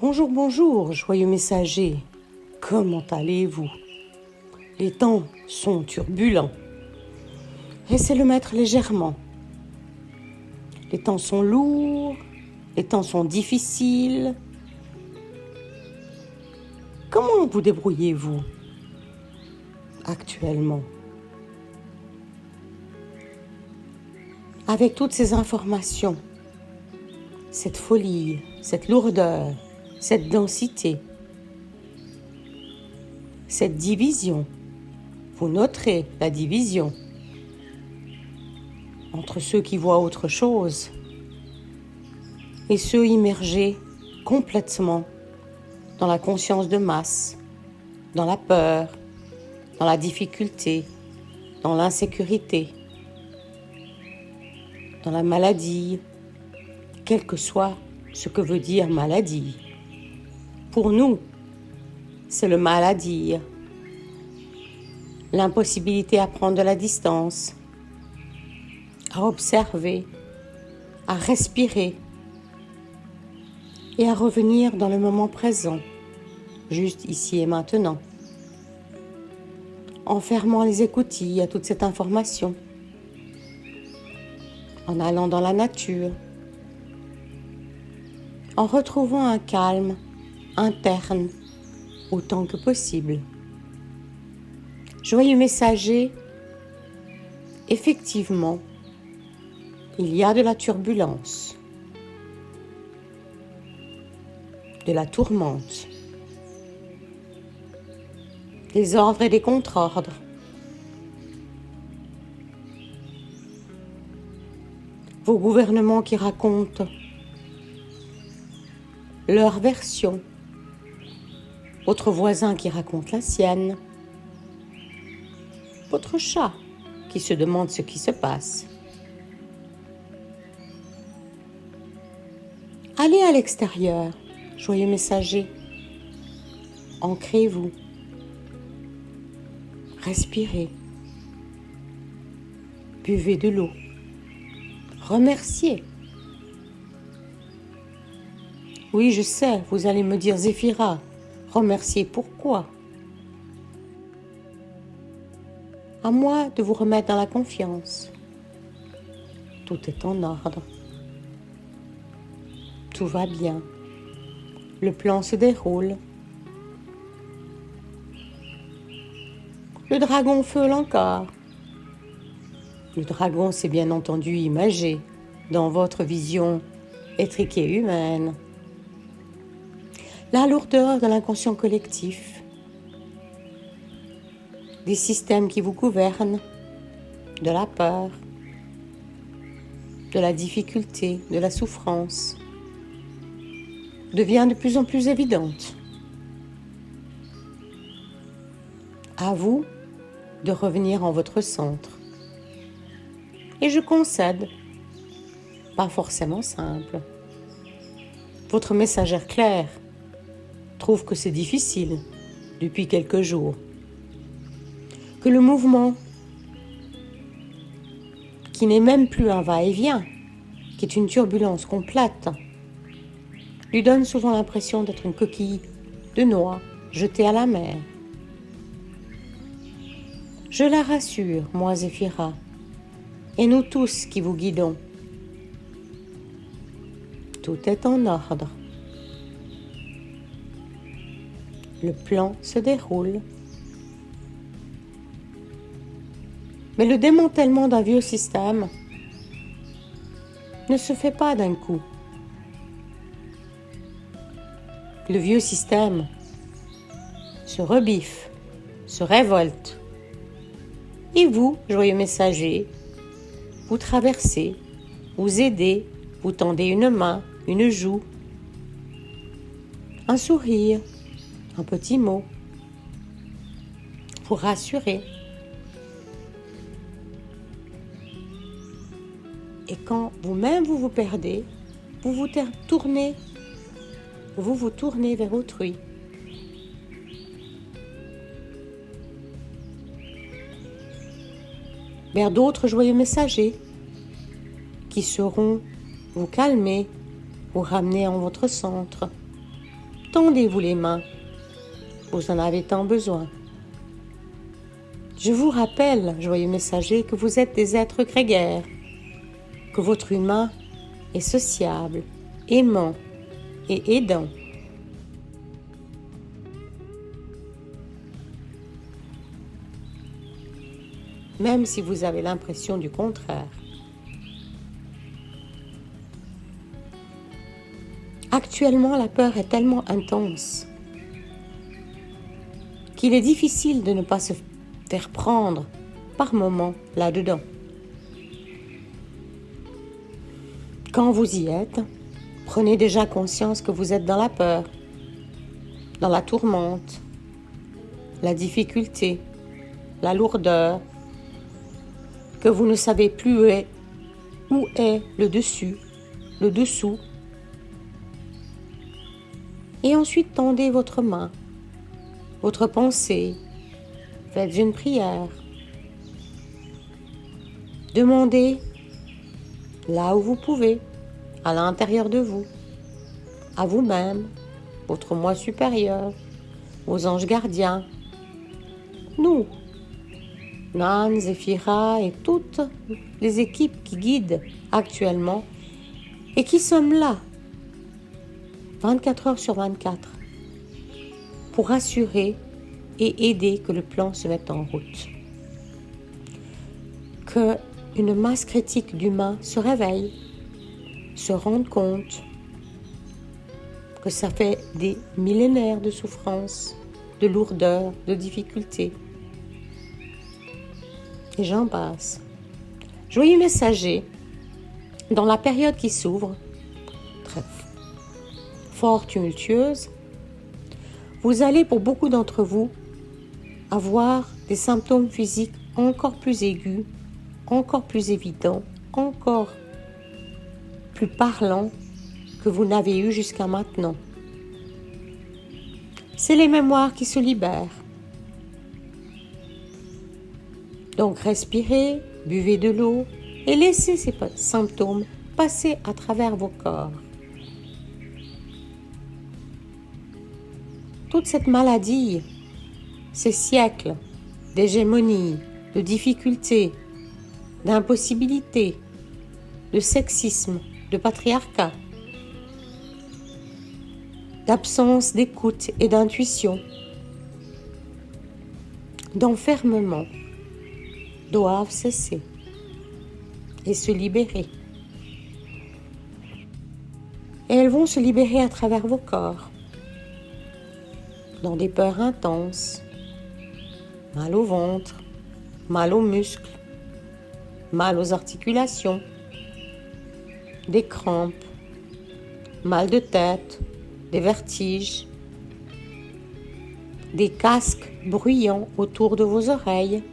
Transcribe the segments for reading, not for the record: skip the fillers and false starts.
Bonjour, bonjour, joyeux messager. Comment allez-vous? Les temps sont turbulents. Laissez le mettre légèrement. Les temps sont lourds, les temps sont difficiles. Comment vous débrouillez-vous actuellement? Avec toutes ces informations, cette folie, cette lourdeur, cette densité, cette division, vous noterez la division entre ceux qui voient autre chose et ceux immergés complètement dans la conscience de masse, dans la peur, dans la difficulté, dans l'insécurité, dans la maladie, quel que soit ce que veut dire maladie. Pour nous, c'est le mal à dire, l'impossibilité à prendre de la distance, à observer, à respirer et à revenir dans le moment présent, juste ici et maintenant, en fermant les écoutilles à toute cette information, en allant dans la nature, en retrouvant un calme interne autant que possible. Joyeux messager, effectivement, il y a de la turbulence, de la tourmente, des ordres et des contre-ordres. Vos gouvernements qui racontent leur version, votre voisin qui raconte la sienne, votre chat qui se demande ce qui se passe. Allez à l'extérieur, joyeux messager, ancrez-vous, respirez, buvez de l'eau, remerciez. Oui, je sais, vous allez me dire, Zéphira, remercier pourquoi? À moi de vous remettre dans la confiance. Tout est en ordre. Tout va bien. Le plan se déroule. Le dragon feule encore. Le dragon, c'est bien entendu imagé dans votre vision étriquée humaine. La lourdeur de l'inconscient collectif, des systèmes qui vous gouvernent, de la peur, de la difficulté, de la souffrance, devient de plus en plus évidente. À vous de revenir en votre centre. Et je concède, pas forcément simple. Votre messagère claire trouve que c'est difficile depuis quelques jours, que le mouvement, qui n'est même plus un va-et-vient, qui est une turbulence complète, lui donne souvent l'impression d'être une coquille de noix jetée à la mer. Je la rassure, moi Zéphira, et nous tous qui vous guidons. Tout est en ordre. Le plan se déroule. Mais le démantèlement d'un vieux système ne se fait pas d'un coup. Le vieux système se rebiffe, se révolte. Et vous, joyeux messager, vous traversez, vous aidez, vous tendez une main, une joue, un sourire, un petit mot, pour rassurer. Et quand vous-même vous perdez, vous vous tournez vers autrui. Vers d'autres joyeux messagers qui sauront vous calmer, vous ramener en votre centre. Tendez-vous les mains, vous en avez tant besoin. Je vous rappelle, joyeux messager, que vous êtes des êtres grégaires, que votre humain est sociable, aimant et aidant. Même si vous avez l'impression du contraire. Actuellement, la peur est tellement intense qu'il est difficile de ne pas se faire prendre par moments là-dedans. Quand vous y êtes, prenez déjà conscience que vous êtes dans la peur, dans la tourmente, la difficulté, la lourdeur, que vous ne savez plus où est le dessus, le dessous. Et ensuite, tendez votre main, votre pensée, faites une prière. Demandez là où vous pouvez, à l'intérieur de vous, à vous-même, votre moi supérieur, aux anges gardiens, nous, Nan, Zéphira et toutes les équipes qui guident actuellement et qui sommes là 24 heures sur 24 pour assurer et aider que le plan se mette en route. Que une masse critique d'humains se réveille, se rende compte que ça fait des millénaires de souffrance, de lourdeur, de difficultés. Et j'en passe. Joyeux messager, dans la période qui s'ouvre, très fort tumultueuse, vous allez pour beaucoup d'entre vous avoir des symptômes physiques encore plus aigus, encore plus évidents, encore plus parlants que vous n'avez eu jusqu'à maintenant. C'est les mémoires qui se libèrent. Donc respirez, buvez de l'eau et laissez ces symptômes passer à travers vos corps. Toute cette maladie, ces siècles d'hégémonie, de difficultés, d'impossibilités, de sexisme, de patriarcat, d'absence d'écoute et d'intuition, d'enfermement, doivent cesser et se libérer. Et elles vont se libérer à travers vos corps, dans des peurs intenses, mal au ventre, mal aux muscles, mal aux articulations, des crampes, mal de tête, des vertiges, des casques bruyants autour de vos oreilles,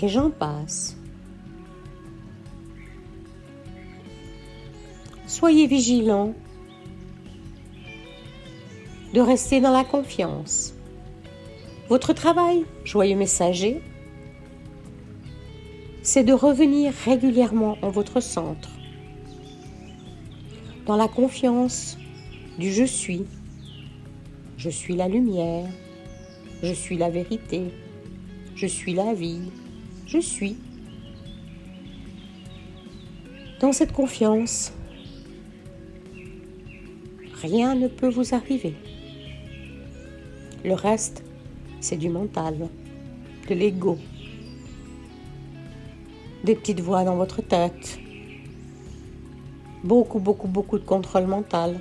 et j'en passe. Soyez vigilants de rester dans la confiance. Votre travail, joyeux messager, c'est de revenir régulièrement en votre centre, dans la confiance du je suis la lumière, je suis la vérité, je suis la vie, je suis. Dans cette confiance, rien ne peut vous arriver. Le reste, c'est du mental, de l'ego, des petites voix dans votre tête, beaucoup de contrôle mental.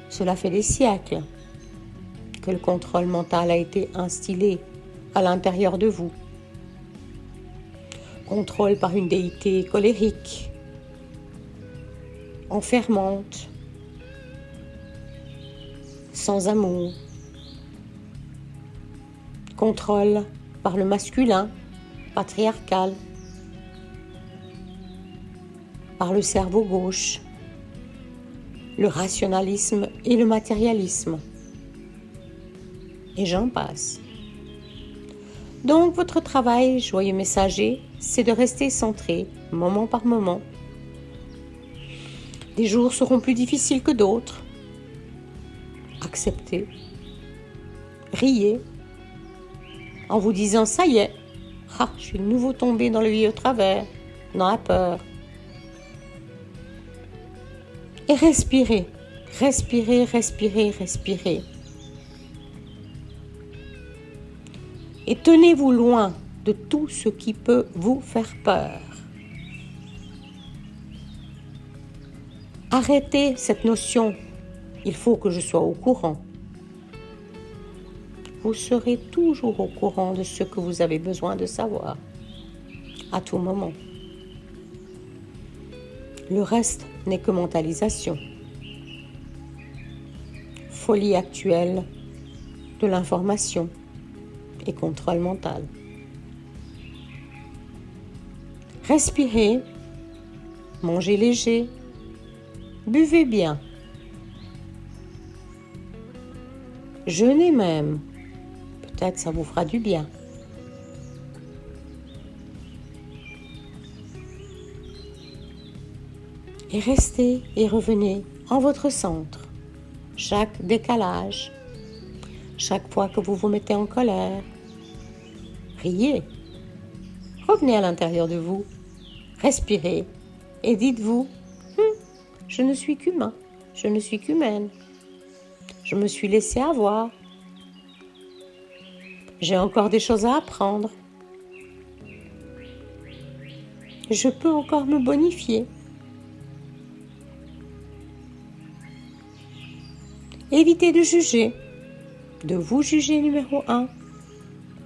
Cela fait des siècles que le contrôle mental a été instillé à l'intérieur de vous. Contrôle par une déité colérique, enfermante, sans amour. Contrôle par le masculin, patriarcal, par le cerveau gauche, le rationalisme et le matérialisme. Et j'en passe. Donc votre travail, joyeux messager, c'est de rester centré, moment par moment. Des jours seront plus difficiles que d'autres. Acceptez. Riez. En vous disant, ça y est, je suis de nouveau tombé dans le vieux travers, dans la peur. Et respirez, respirez, respirez, respirez. Et tenez-vous loin de tout ce qui peut vous faire peur. Arrêtez cette notion, il faut que je sois au courant. Vous serez toujours au courant de ce que vous avez besoin de savoir, à tout moment. Le reste n'est que mentalisation. Folie actuelle de l'information et contrôle mental. Respirez, mangez léger, buvez bien. Jeûnez même, peut-être ça vous fera du bien. Et restez et revenez en votre centre. Chaque décalage, chaque fois que vous vous mettez en colère, riez. Revenez à l'intérieur de vous, respirez et dites-vous, je ne suis qu'humain, je ne suis qu'humaine. Je me suis laissé avoir. J'ai encore des choses à apprendre. Je peux encore me bonifier. Évitez de juger. De vous juger numéro 1.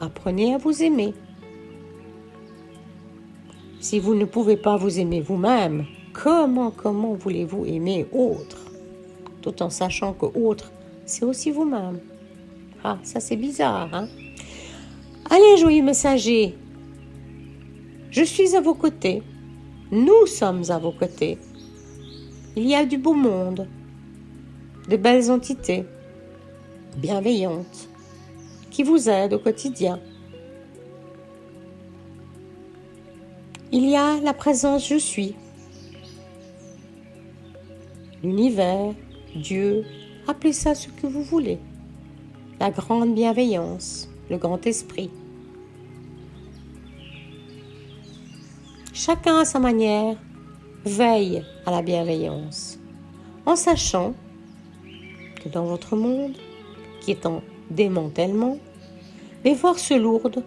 Apprenez à vous aimer. Si vous ne pouvez pas vous aimer vous-même, comment voulez-vous aimer autre? Tout en sachant que autre, c'est aussi vous-même. Ça c'est bizarre, hein? Allez, joyeux messager, je suis à vos côtés. Nous sommes à vos côtés. Il y a du beau monde, de belles entités, bienveillantes, qui vous aident au quotidien. Il y a la présence je suis. L'univers, Dieu, appelez ça ce que vous voulez. La grande bienveillance, le grand esprit. Chacun à sa manière veille à la bienveillance, en sachant que dans votre monde, qui est en démantèlement, les forces lourdes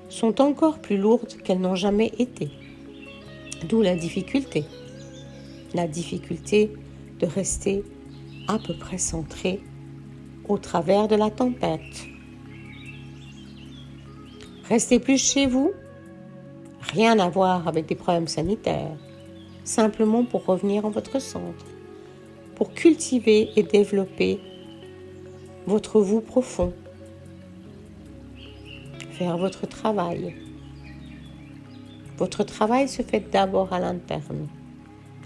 sont encore plus lourdes qu'elles n'ont jamais été. D'où la difficulté de rester à peu près centré au travers de la tempête. Restez plus chez vous, rien à voir avec des problèmes sanitaires, simplement pour revenir en votre centre, pour cultiver et développer votre vous profond, faire votre travail. Votre travail se fait d'abord à l'interne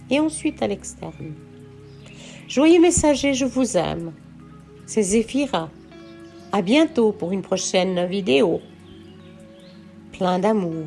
et ensuite à l'externe. Joyeux messager, je vous aime. C'est Zéphira. À bientôt pour une prochaine vidéo. Plein d'amour.